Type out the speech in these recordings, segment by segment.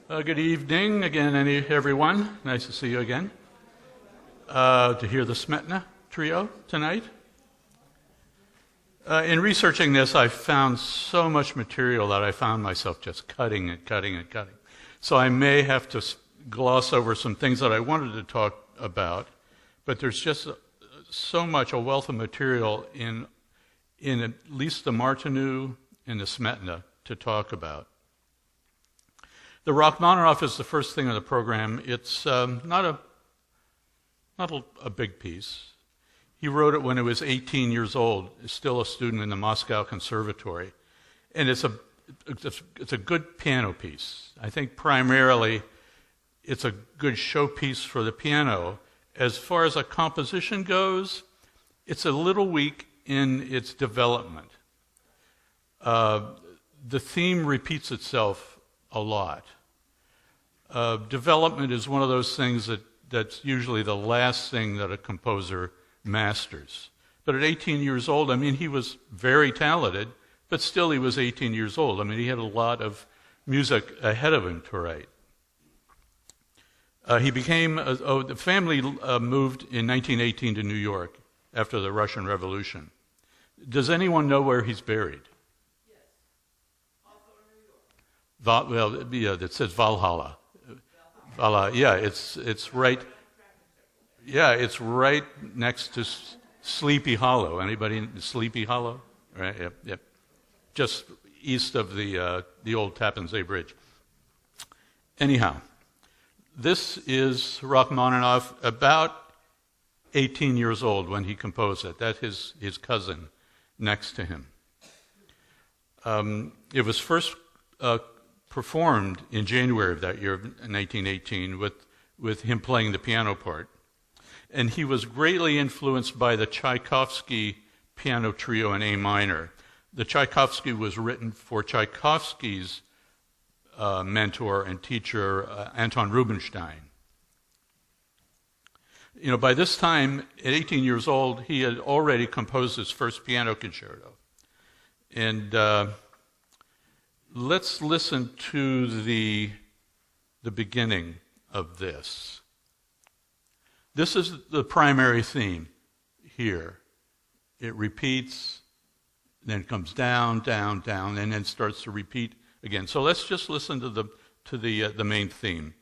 Good evening again, everyone. Nice to see you again. To hear the Smetana trio tonight. In researching this, I found so much material that I found myself just cutting and cutting and cutting. So I may have to gloss over some things that I wanted to talk about, but there's just so much, a wealth of material in at least the Martinu and the Smetana to talk about. The Rachmaninoff is the first thing on the program. It's not a big piece. He wrote it when he was 18 years old, still a student in the Moscow Conservatory. And it's a good piano piece. I think primarily it's a good showpiece for the piano. As far as a composition goes, it's a little weak in its development. The theme repeats itself a lot. Development is one of those things that's usually the last thing that a composer masters. But at 18 years old, he was very talented, but still he was 18 years old. He had a lot of music ahead of him to write. The family moved in 1918 to New York after the Russian Revolution. Does anyone know where he's buried? Yes. Also in New York. It says Valhalla. Valhalla. Yeah, it's right. Yeah, it's right next to Sleepy Hollow. Anybody in Sleepy Hollow? Right. Yep. Just east of the old Tappan Zee Bridge. Anyhow, this is Rachmaninoff, about 18 years old when he composed it. That's his cousin next to him. It was first performed in January of that year, 1918, with him playing the piano part. And he was greatly influenced by the Tchaikovsky piano trio in A minor. The Tchaikovsky was written for Tchaikovsky's mentor and teacher, Anton Rubinstein. By this time, at 18 years old, he had already composed his first piano concerto. And let's listen to the beginning of this. This is the primary theme here. It repeats, then comes down, down, down, and then starts to repeat again. So let's just listen to the main theme.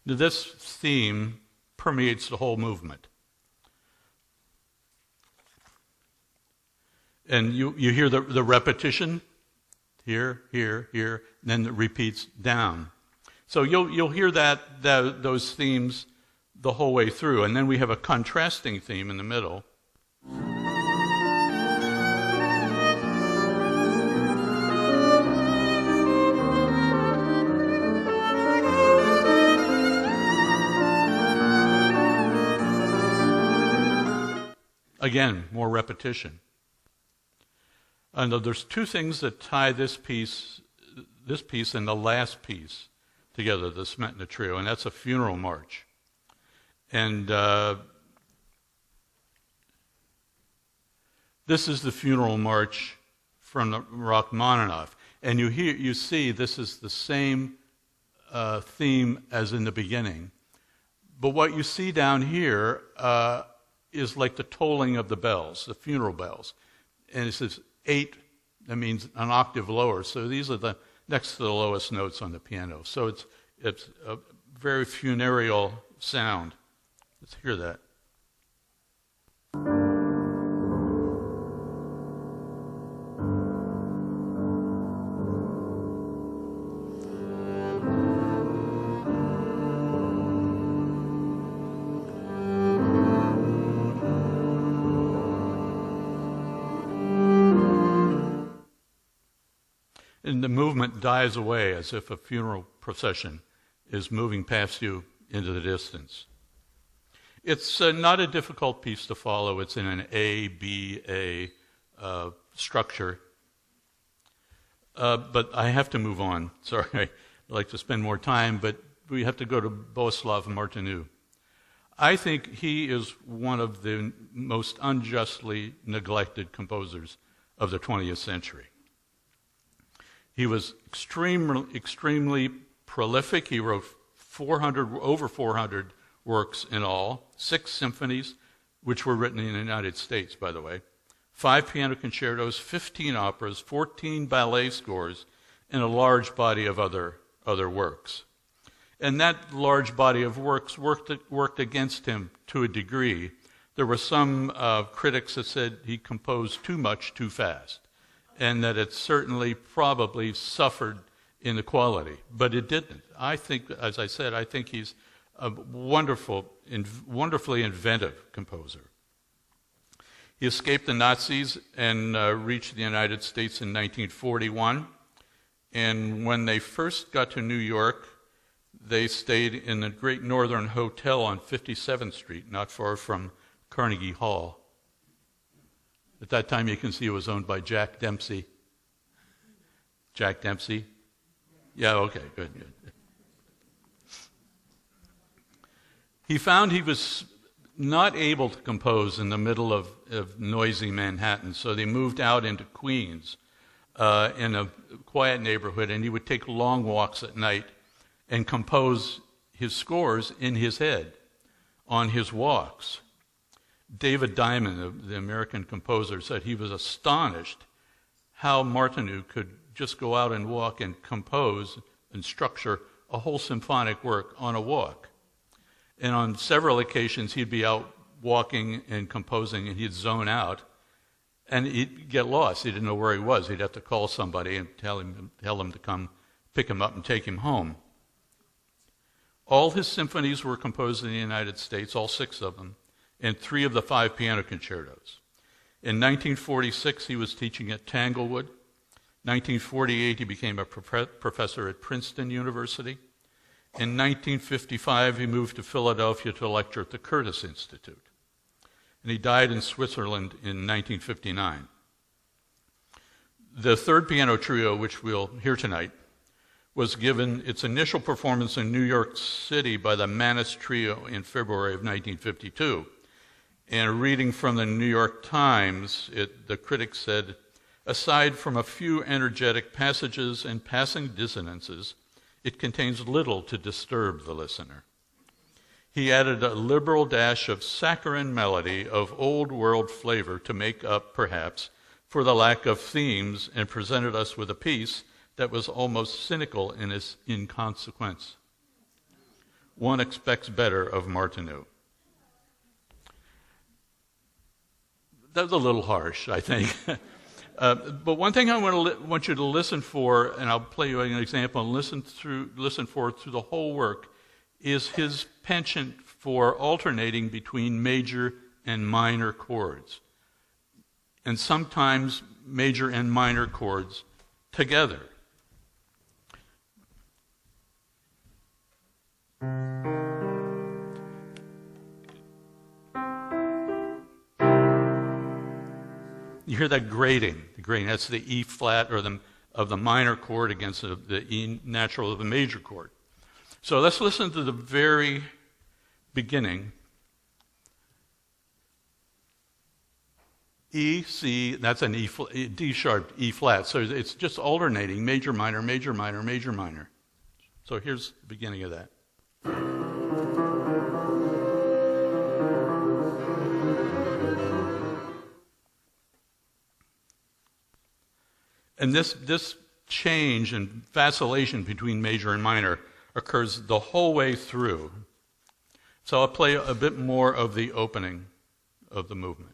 This theme permeates the whole movement. And you hear the repetition, here, here, here, and then it repeats down. So you'll hear those themes the whole way through. And then we have a contrasting theme in the middle. Again, more repetition. And there's two things that tie this piece and the last piece together, the Smetana trio, and that's a funeral march. And this is the funeral march from the Rachmaninoff. And you see this is the same theme as in the beginning. But what you see down here is like the tolling of the bells, the funeral bells. And it says 8, that means an octave lower. So these are the next to the lowest notes on the piano. So it's a very funereal sound. Let's hear that. And the movement dies away as if a funeral procession is moving past you into the distance. It's not a difficult piece to follow. It's in an A, B, A structure. But I have to move on. Sorry, I'd like to spend more time, but we have to go to Boleslav Martinu. I think he is one of the most unjustly neglected composers of the 20th century. He was extremely prolific. He wrote over 400 works in all, 6 symphonies, which were written in the United States, by the way, 5 piano concertos, 15 operas, 14 ballet scores, and a large body of other works. And that large body of works worked against him to a degree. There were some critics that said he composed too much too fast, and that it certainly probably suffered in the quality, but it didn't. I think, as I said, I think he's a wonderfully inventive composer. He escaped the Nazis and reached the United States in 1941, and when they first got to New York, they stayed in the Great Northern Hotel on 57th Street, not far from Carnegie Hall. At that time, you can see it was owned by Jack Dempsey. Jack Dempsey? Yeah, okay, good. He found he was not able to compose in the middle of noisy Manhattan, so they moved out into Queens in a quiet neighborhood, and he would take long walks at night and compose his scores in his head on his walks. David Diamond, the American composer, said he was astonished how Martinu could just go out and walk and compose and structure a whole symphonic work on a walk. And on several occasions, he'd be out walking and composing, and he'd zone out, and he'd get lost. He didn't know where he was. He'd have to call somebody and tell him to come pick him up and take him home. All his symphonies were composed in the United States, all 6 of them, and 3 of the 5 piano concertos. In 1946, he was teaching at Tanglewood. 1948, he became a professor at Princeton University. In 1955, he moved to Philadelphia to lecture at the Curtis Institute. And he died in Switzerland in 1959. The 3rd piano trio, which we'll hear tonight, was given its initial performance in New York City by the Manus Trio in February of 1952. And a reading from the New York Times, the critics said, aside from a few energetic passages and passing dissonances, it contains little to disturb the listener. He added a liberal dash of saccharine melody of old world flavor to make up, perhaps, for the lack of themes, and presented us with a piece that was almost cynical in its inconsequence. One expects better of Martinu. That was a little harsh, I think. But one thing I want you to listen for, and I'll play you an example, and listen for through the whole work, is his penchant for alternating between major and minor chords, and sometimes major and minor chords together. You hear that grating, the grating. That's the E flat of the minor chord against the E natural of the major chord. So let's listen to the very beginning. E, C, that's an D sharp, E flat. So it's just alternating, major, minor, major, minor, major, minor. So here's the beginning of that. And this change and vacillation between major and minor occurs the whole way through. So I'll play a bit more of the opening of the movement.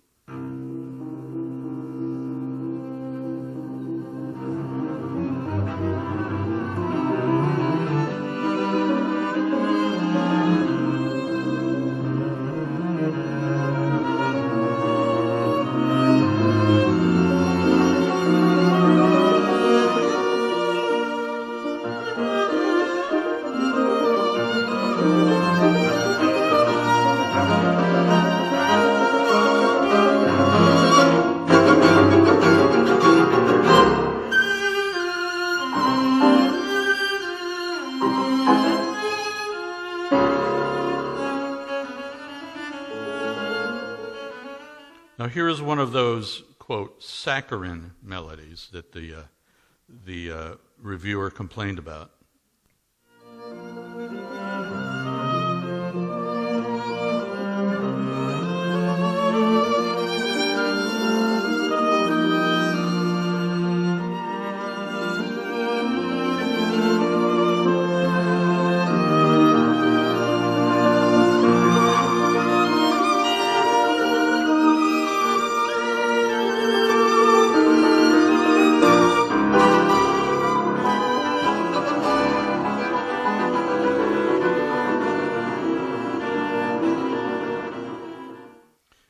Now here is one of those, quote, saccharine melodies that the reviewer complained about.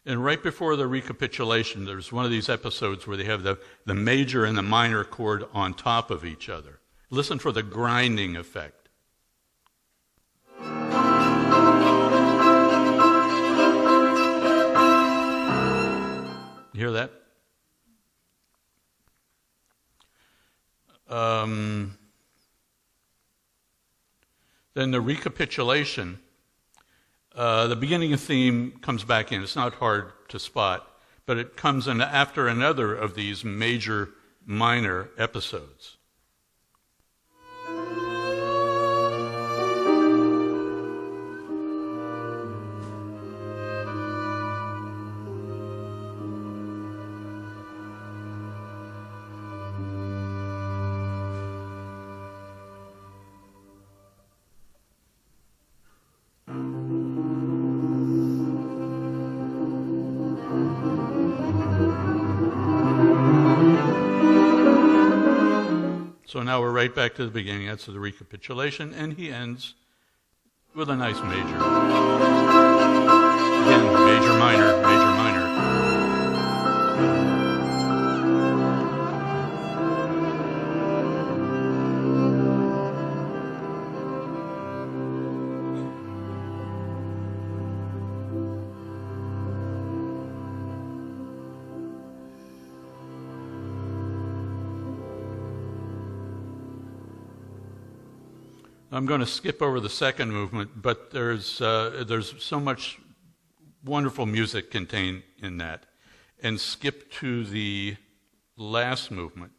And right before the recapitulation, there's one of these episodes where they have the major and the minor chord on top of each other. Listen for the grinding effect. You hear that? Then the recapitulation. The beginning theme comes back in. It's not hard to spot, but it comes in after another of these major minor episodes. So now we're right back to the beginning. That's the recapitulation, and he ends with a nice major. Again, major, minor, major, minor. I'm going to skip over the second movement, but there's so much wonderful music contained in that, and skip to the last movement.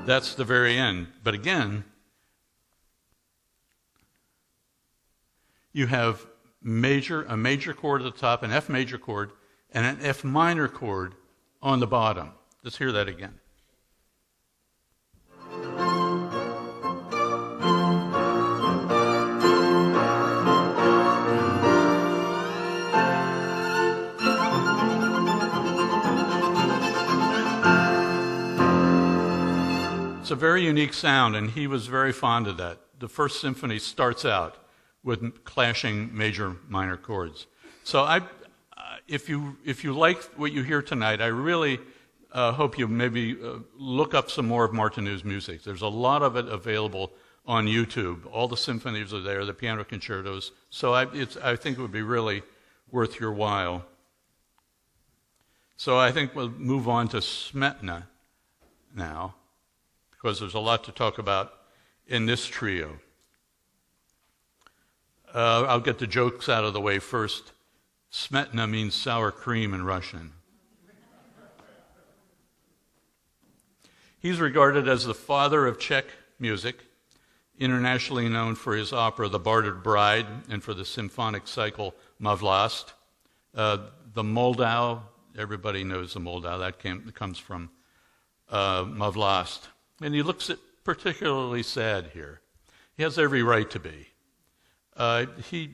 That's the very end. But again, you have a major chord at the top, an F major chord, and an F minor chord on the bottom. Let's hear that again. It's a very unique sound, and he was very fond of that. The first symphony starts out with clashing major minor chords. So if you like what you hear tonight, I really hope you maybe look up some more of Martinou's music. There's a lot of it available on YouTube. All the symphonies are there, the piano concertos. So I think it would be really worth your while. So I think we'll move on to Smetana now, because there's a lot to talk about in this trio. I'll get the jokes out of the way first. Smetana means sour cream in Russian. He's regarded as the father of Czech music, internationally known for his opera The Bartered Bride and for the symphonic cycle Ma Vlast. The Moldau, everybody knows the Moldau, that comes from Ma Vlast. And he looks particularly sad here. He has every right to be. He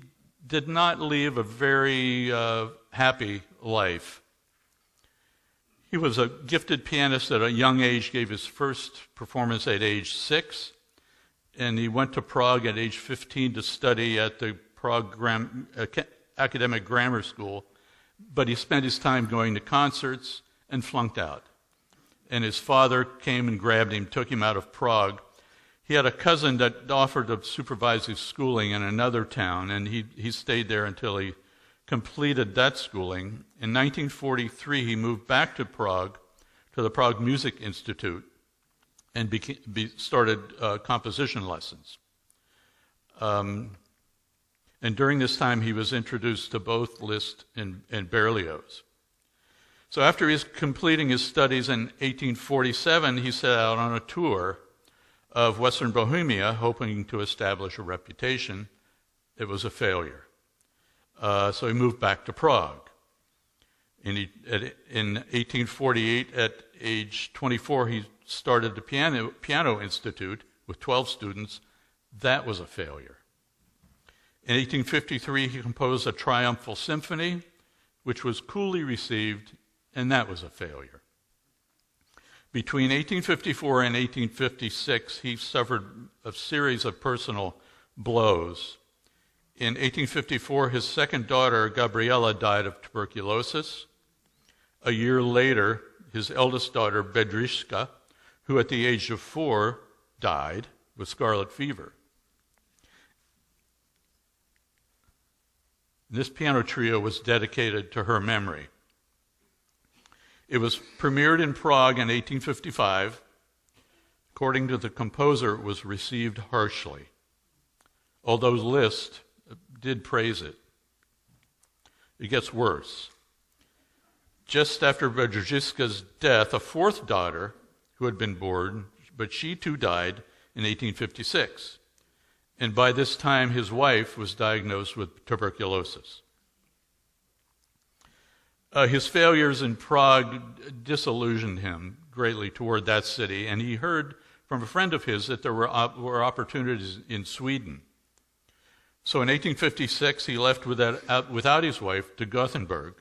did not live a very happy life. He was a gifted pianist at a young age, gave his first performance at age 6, and he went to Prague at age 15 to study at the Prague Academic Grammar School, but he spent his time going to concerts and flunked out. And his father came and grabbed him, took him out of Prague. he had a cousin that offered to supervise his schooling in another town, and he stayed there until he completed that schooling. In 1943, he moved back to Prague, to the Prague Music Institute, and started composition lessons. And during this time, he was introduced to both Liszt and Berlioz. So after he's completing his studies in 1847, he set out on a tour of Western Bohemia, hoping to establish a reputation. It was a failure. So he moved back to Prague. In 1848, at age 24, he started the Piano Institute with 12 students. That was a failure. In 1853, he composed a triumphal symphony, which was coolly received, and that was a failure. Between 1854 and 1856, he suffered a series of personal blows. In 1854, his second daughter, Gabriela, died of tuberculosis. A year later, his eldest daughter, Bedřiška, who at the age of 4 died with scarlet fever. This piano trio was dedicated to her memory. It was premiered in Prague in 1855. According to the composer, it was received harshly, although Liszt did praise it. It gets worse. Just after Bedřiška's death, a fourth daughter, who had been born, but she too died in 1856. And by this time, his wife was diagnosed with tuberculosis. His failures in Prague disillusioned him greatly toward that city, and he heard from a friend of his that there were opportunities in Sweden. So in 1856, he left without his wife to Gothenburg,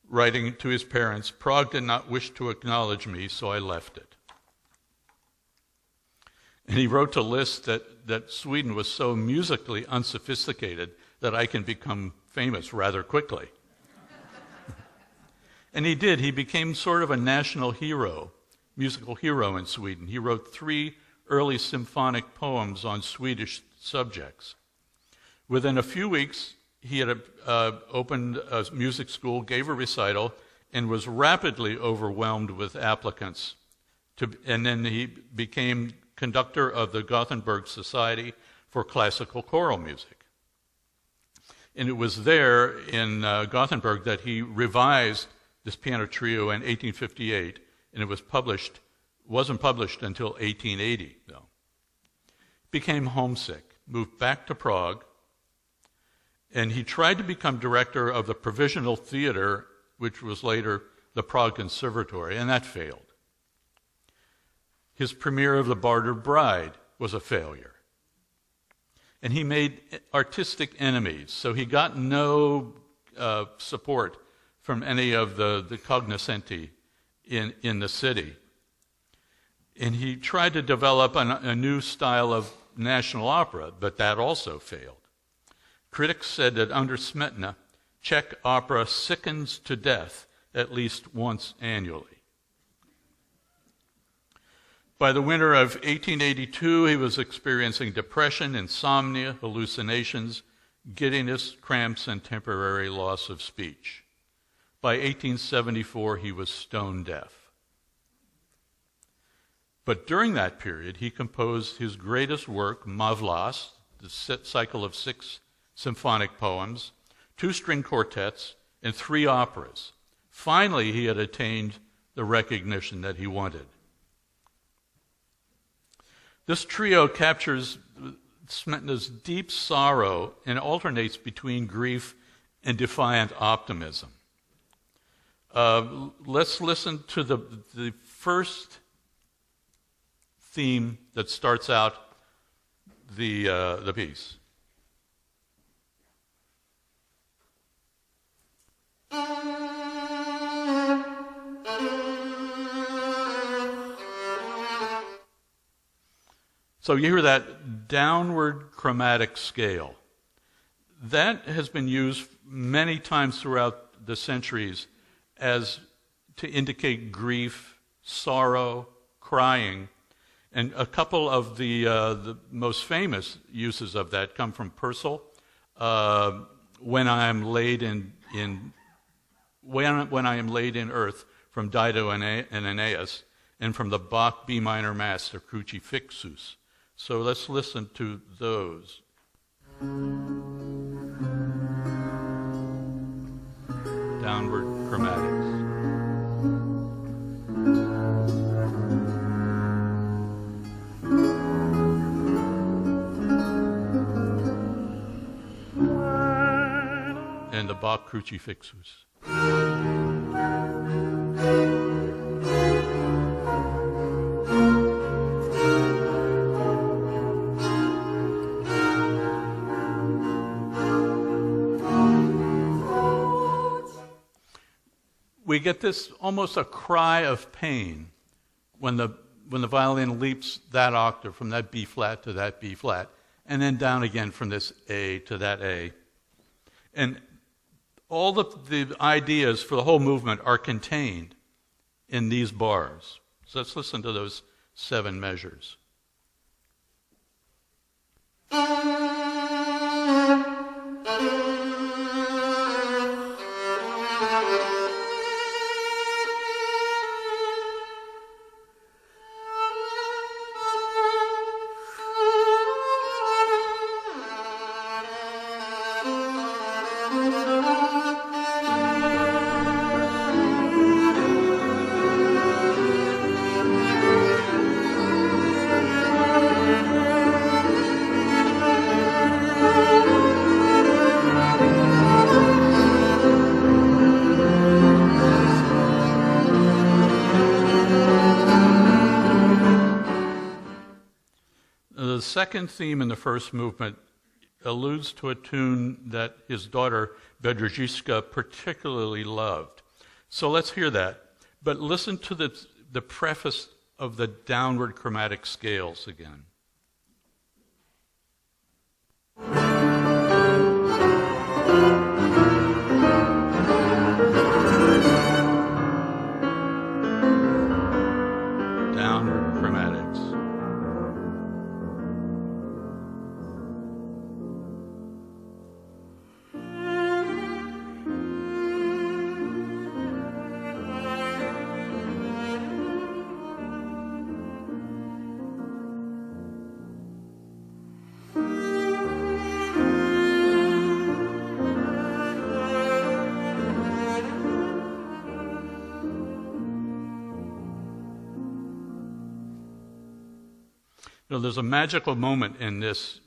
writing to his parents, "Prague did not wish to acknowledge me, so I left it." And he wrote to Liszt that Sweden was so musically unsophisticated that I can become famous rather quickly. And he did. He became sort of a national hero, musical hero in Sweden. He wrote 3 early symphonic poems on Swedish subjects. Within a few weeks, he had opened a music school, gave a recital, and was rapidly overwhelmed with applicants. And then he became conductor of the Gothenburg Society for Classical Choral Music. And it was there in Gothenburg that he revised this piano trio in 1858, and it wasn't published until 1880, though. Became homesick, moved back to Prague, and he tried to become director of the Provisional Theater, which was later the Prague Conservatory, and that failed. His premiere of The Bartered Bride was a failure. And he made artistic enemies, so he got no support from any of the cognoscenti in the city. And he tried to develop a new style of national opera, but that also failed. Critics said that under Smetana, Czech opera sickens to death at least once annually. By the winter of 1882, he was experiencing depression, insomnia, hallucinations, giddiness, cramps, and temporary loss of speech. By 1874, he was stone deaf. But during that period, he composed his greatest work, Mavlas, the cycle of 6 symphonic poems, 2 string quartets, and 3 operas. Finally, he had attained the recognition that he wanted. This trio captures Smetana's deep sorrow and alternates between grief and defiant optimism. Let's listen to the first theme that starts out the piece. So you hear that downward chromatic scale. That has been used many times throughout the centuries as to indicate grief, sorrow, crying. And a couple of the most famous uses of that come from Purcell. When I am laid in earth from Dido and Aeneas, and from the Bach B minor Mass, the Crucifixus. So let's listen to those. Downward chromatics. And the Bach Crucifixus. We get this almost a cry of pain when the violin leaps that octave from that B flat to that B flat, and then down again from this A to that A. And all the ideas for the whole movement are contained in these bars. So let's listen to those 7 measures. The second theme in the first movement alludes to a tune that his daughter Bedrzejewska particularly loved. So let's hear that. But listen to the preface of the downward chromatic scales again. Downward chromatics. There's a magical moment in this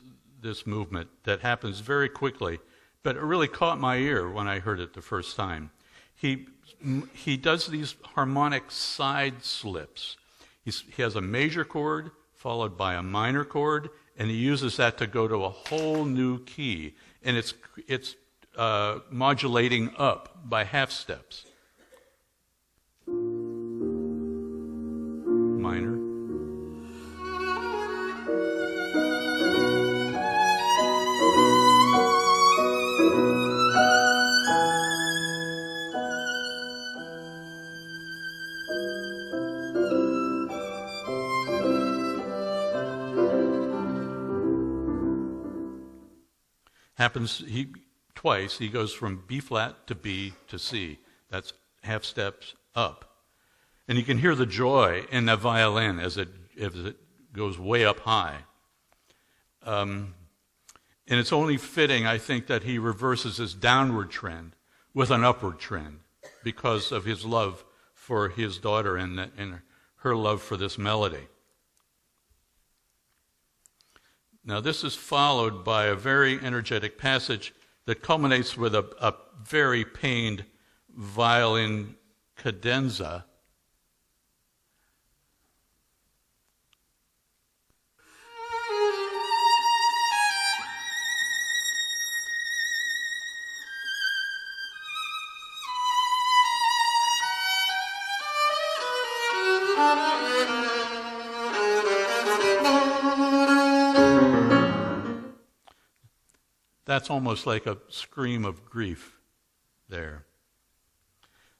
movement that happens very quickly, but it really caught my ear when I heard it the first time. He does these harmonic side slips. He has a major chord followed by a minor chord, and he uses that to go to a whole new key, and it's modulating up by half steps. Minor. Happens twice. He goes from B flat to B to C. That's half steps up. And you can hear the joy in the violin as it goes way up high. And it's only fitting, I think, that he reverses his downward trend with an upward trend because of his love for his daughter and her love for this melody. Now, this is followed by a very energetic passage that culminates with a very pained violin cadenza. That's almost like a scream of grief there.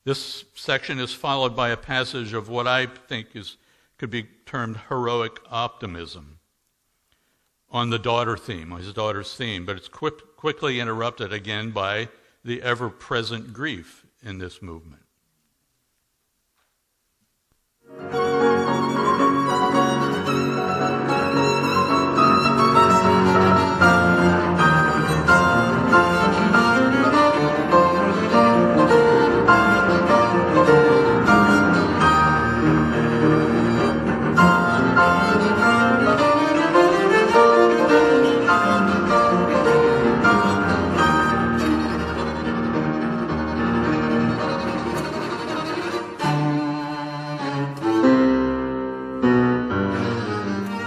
This section is followed by a passage of what I think is could be termed heroic optimism on the daughter theme, on his daughter's theme, but it's quickly interrupted again by the ever-present grief in this movement.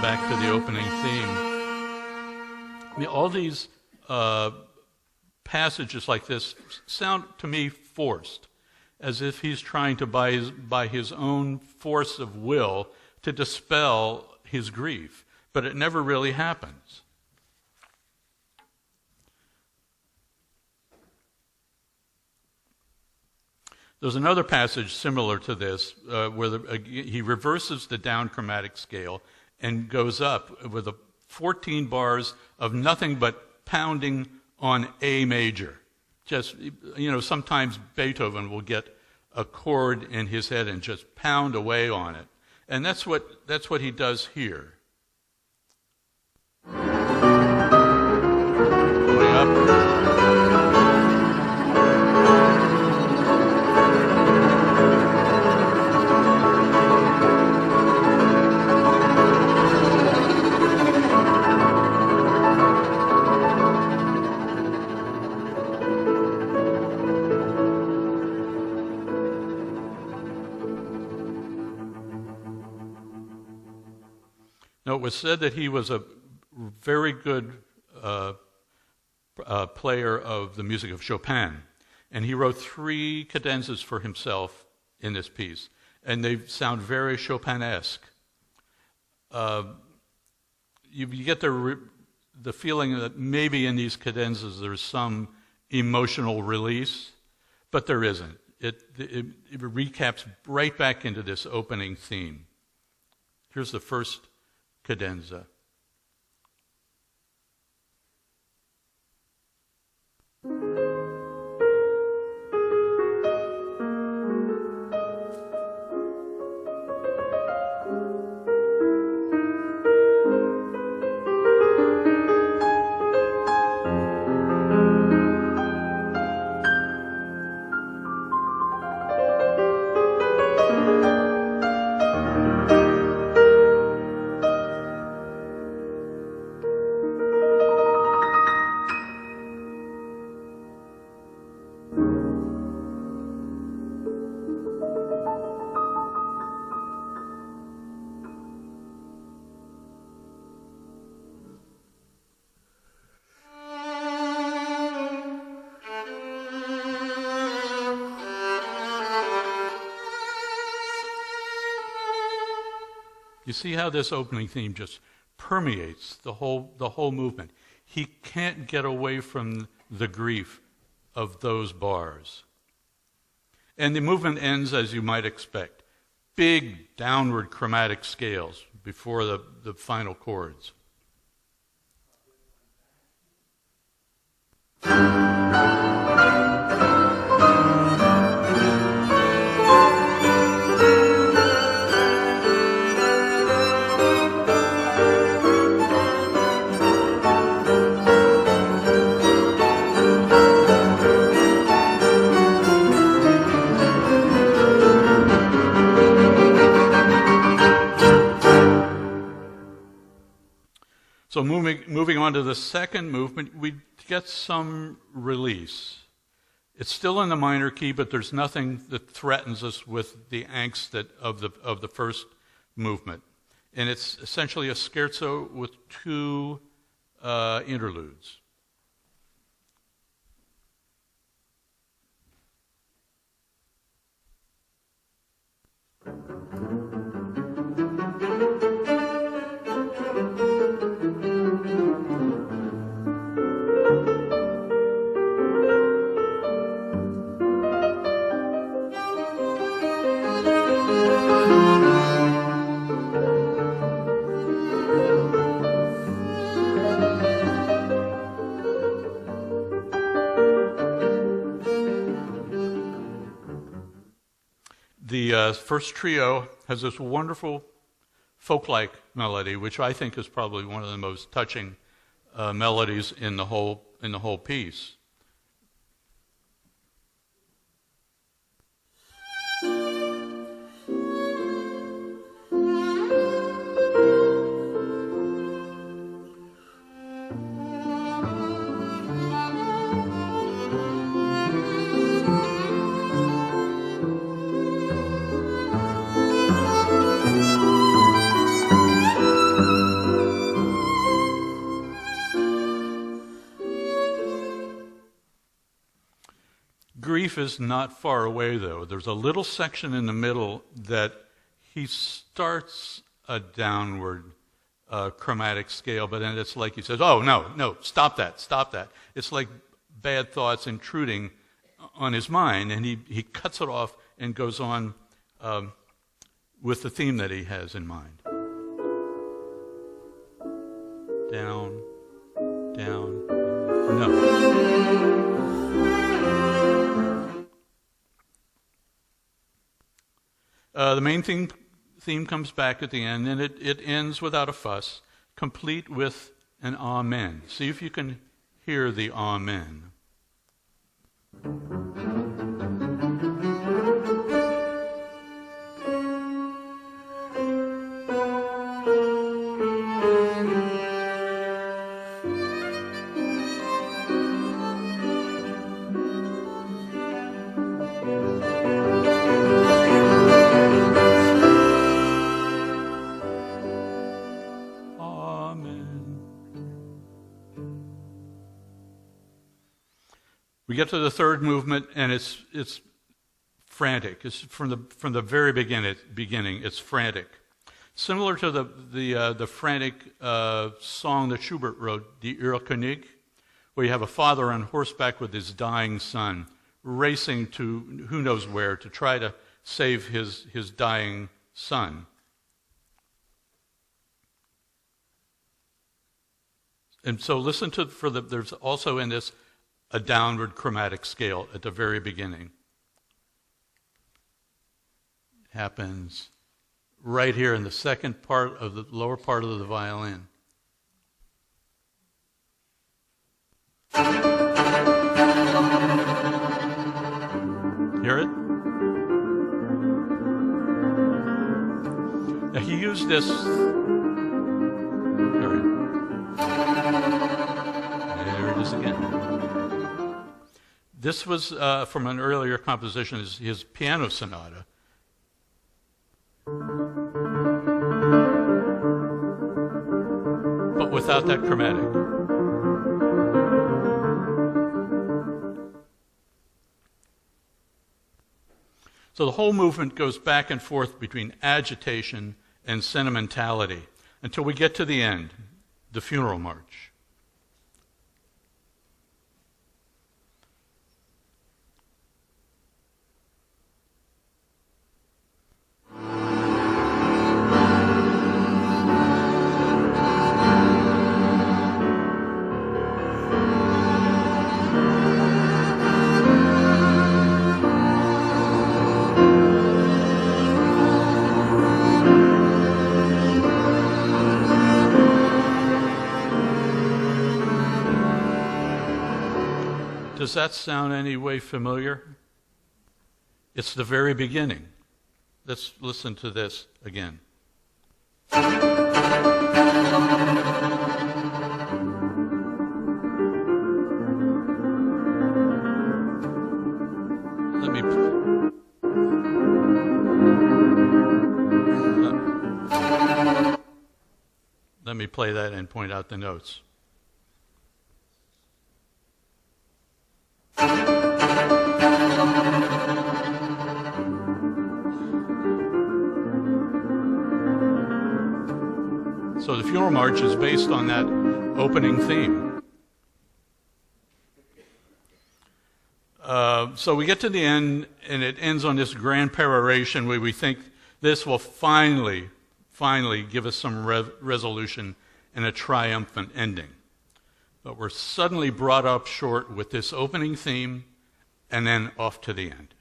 Back to the opening theme. I mean, all these passages like this sound to me forced, as if he's trying to, by his own force of will, to dispel his grief. But it never really happens. There's another passage similar to this where he reverses the down chromatic scale and goes up with 14 bars of nothing but pounding on A major. Just, sometimes Beethoven will get a chord in his head and just pound away on it. And that's what he does here. Going up. Now, it was said that he was a very good player of the music of Chopin, and he wrote 3 cadenzas for himself in this piece, and they sound very Chopin-esque. You get the feeling that maybe in these cadenzas there's some emotional release, but there isn't. It recaps right back into this opening theme. Here's the first cadenza. You see how this opening theme just permeates the whole movement. He can't get away from the grief of those bars. And the movement ends as you might expect. Big downward chromatic scales before the final chords. So moving on to the second movement, we get some release. It's still in the minor key, but there's nothing that threatens us with the angst of the first movement. And it's essentially a scherzo with 2 interludes. The first trio has this wonderful folk-like melody, which I think is probably one of the most touching melodies in the whole piece. Grief is not far away, though. There's a little section in the middle that he starts a downward chromatic scale, but then it's like he says, oh, no, stop that. It's like bad thoughts intruding on his mind, and he cuts it off and goes on with the theme that he has in mind. Down, no. The main theme comes back at the end, and it ends without a fuss, complete with an amen. See if you can hear the amen. We get to the third movement, and it's frantic. It's from the very beginning. It's frantic, similar to the frantic song that Schubert wrote, Die Irrkönig, where you have a father on horseback with his dying son, racing to who knows where to try to save his dying son. And so listen to there's also in this a downward chromatic scale at the very beginning. It happens right here in the second part of the lower part of the violin. Hear it? Now he used this. There it is again. This was from an earlier composition, his piano sonata. But without that chromatic. So the whole movement goes back and forth between agitation and sentimentality until we get to the end, the funeral march. Does that sound any way familiar? It's the very beginning. Let's listen to this again. Let me play that and point out the notes. So the funeral march is based on that opening theme. So we get to the end, and it ends on this grand peroration where we think this will finally give us some resolution and a triumphant ending. But we're suddenly brought up short with this opening theme and then off to the end.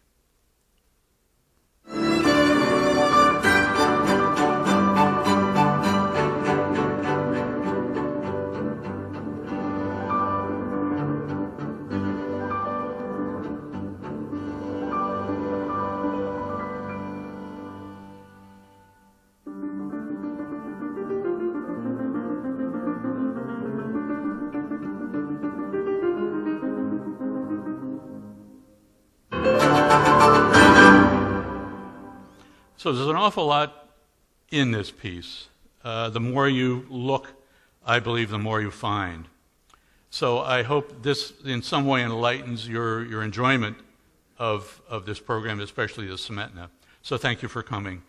So there's an awful lot in this piece. The more you look, I believe, the more you find. So I hope this in some way enlightens your enjoyment of this program, especially the Smetana. So thank you for coming.